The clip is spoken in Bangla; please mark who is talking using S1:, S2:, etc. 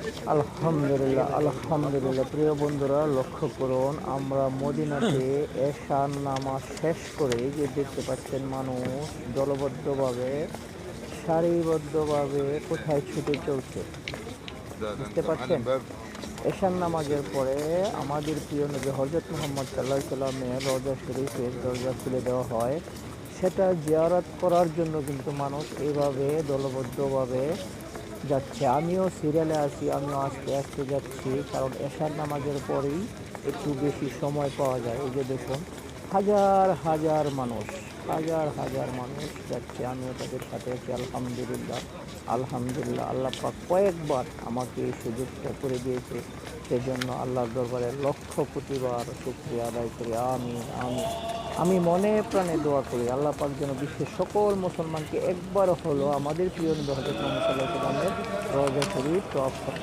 S1: আলহামদুলিল্লাহ, আলহামদুলিল্লাহ। প্রিয় বন্ধুরা, লক্ষ্য করুন, আমরা মদিনাতে এশার নামাজ শেষ করে যে দেখতে পাচ্ছেন মানুষ দলবদ্ধভাবে সারিবদ্ধভাবে কোথায় ছুটে চলছে,
S2: ده
S1: বুঝতে
S2: انت
S1: পারছেন?
S2: معلم باب.
S1: এশার নামাজের পরে আমাদের প্রিয় নবী হজরত মুহাম্মদ সাল্লাহ সাল্লামের রওজা শরীফের দরজা খুলে দেওয়া হয়। সেটা জিয়ারত করার জন্য কিন্তু মানুষ এইভাবে দলবদ্ধভাবে যাচ্ছে। আমিও সিরিয়ালে আছি, আমিও আস্তে আস্তে যাচ্ছি, কারণ এশার নামাজের পরেই একটু বেশি সময় পাওয়া যায়। এই যে দেখুন, হাজার হাজার মানুষ, হাজার হাজার মানুষ যাচ্ছে, আমিও তাদের সাথে আছি। আলহামদুলিল্লাহ, আলহামদুলিল্লাহ। আল্লাহ পাক কয়েকবার আমাকে এই সুযোগটা করে দিয়েছে, সেজন্য আল্লাহর দরবারে লক্ষ কোটিবার শুকরিয়া আদায় করি। আমিন, আমিন। আমি মনে প্রাণে দোয়া করি আল্লাহ পাক যেন বিশ্বের সকল মুসলমানকে একবার হলো আমাদের প্রিয় নবী হযরত মুহাম্মদ সাল্লাল্লাহু আলাইহি ওয়াসাল্লামের রওজা শরীফ তওয়াফ করেন।